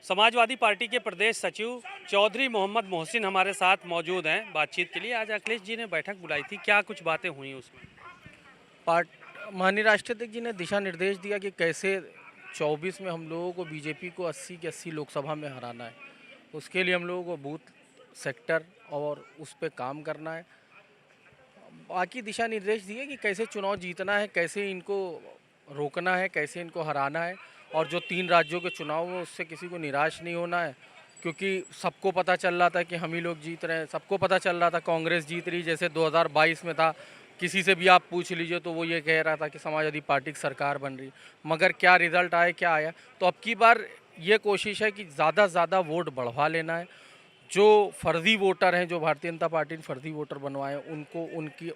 Samajwadi party के प्रदेश सचिव चौधरी मोहम्मद मोहसिन हमारे साथ मौजूद हैं बातचीत के लिए। आज अखिलेश जी ने बैठक बुलाई थी, क्या कुछ बातें हुई उसमें? पार्ट माननीय राष्ट्रपति जी ने दिशा निर्देश दिया कि कैसे 24 में हम लोगों को बीजेपी को 80 की 80 लोकसभा में हराना है। उसके लिए हम लोगों को बूथ सेक्टर और उस पर काम करना है। बाकी दिशा निर्देश दिए कि कैसे चुनाव जीतना है, कैसे इनको रोकना है, कैसे इनको हराना है। और जो 3 राज्यों के चुनाव में उससे किसी को निराश नहीं होना है, क्योंकि सबको पता चल रहा था कि हम ही लोग जीत रहे हैं। सबको पता चल रहा था कांग्रेस जीत रही, जैसे 2022 में था। किसी से भी आप पूछ लीजिए तो वो ये कह रहा था कि समाजवादी पार्टी की सरकार बन रही। मगर क्या रिजल्ट आया, क्या आया? तो अब की बार ये कोशिश है कि ज़्यादा से ज़्यादा वोट बढ़वा लेना है। जो फर्जी वोटर हैं, जो भारतीय जनता पार्टी ने फर्जी वोटर बनवाए, उनको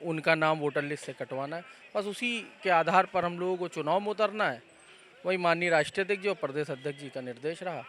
उनका नाम वोटर लिस्ट से कटवाना है। बस उसी के आधार पर हम लोगों को चुनाव में उतरना है। वही माननीय राष्ट्रीय अध्यक्ष जी और प्रदेश अध्यक्ष जी का निर्देश रहा,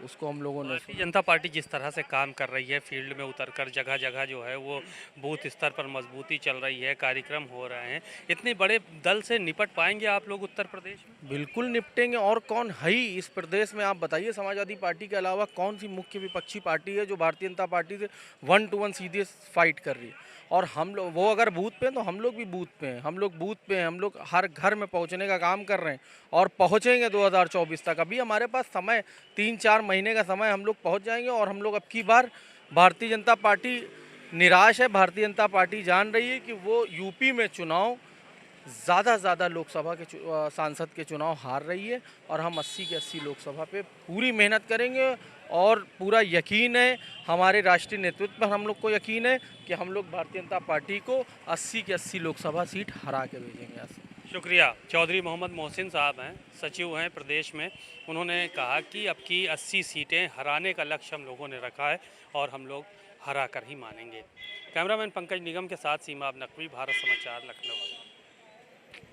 उसको हम लोगों ने भारतीय सुना। जनता पार्टी जिस तरह से काम कर रही है, फील्ड में उतरकर जगह जगह जो है वो बूथ स्तर पर मजबूती चल रही है, कार्यक्रम हो रहे हैं, इतने बड़े दल से निपट पाएंगे आप लोग उत्तर प्रदेश में? बिल्कुल निपटेंगे। और कौन है ही इस प्रदेश में, आप बताइए, समाजवादी पार्टी के अलावा कौन सी मुख्य विपक्षी पार्टी है जो भारतीय जनता पार्टी से 1 to 1 सीधे फाइट कर रही है? और हम लोग, वो अगर बूथ पे हैं तो हम लोग भी बूथ पे हैं। हम लोग बूथ पे हैं, हम लोग हर घर में पहुंचने का काम कर रहे हैं और पहुंचेंगे 2024 तक। अभी हमारे पास समय 3-4 महीने का समय, हम लोग पहुंच जाएंगे। और हम लोग अब की बार, भारतीय जनता पार्टी निराश है। भारतीय जनता पार्टी जान रही है कि वो यूपी में चुनाव ज़्यादा से ज़्यादा लोकसभा के सांसद के चुनाव हार रही है। और हम 80 के 80 लोकसभा पे पूरी मेहनत करेंगे। और पूरा यकीन है, हमारे राष्ट्रीय नेतृत्व पर हम लोग को यकीन है कि हम लोग भारतीय जनता पार्टी को 80 की 80 लोकसभा सीट हरा के भेजेंगे यहाँ से। शुक्रिया। चौधरी मोहम्मद मोहसिन साहब हैं, सचिव हैं प्रदेश में। उन्होंने कहा कि अब की 80 सीटें हराने का लक्ष्य हम लोगों ने रखा है और हम लोग हरा कर ही मानेंगे। कैमरामैन पंकज निगम के साथ सीमा अब नकवी, भारत समाचार, लखनऊ।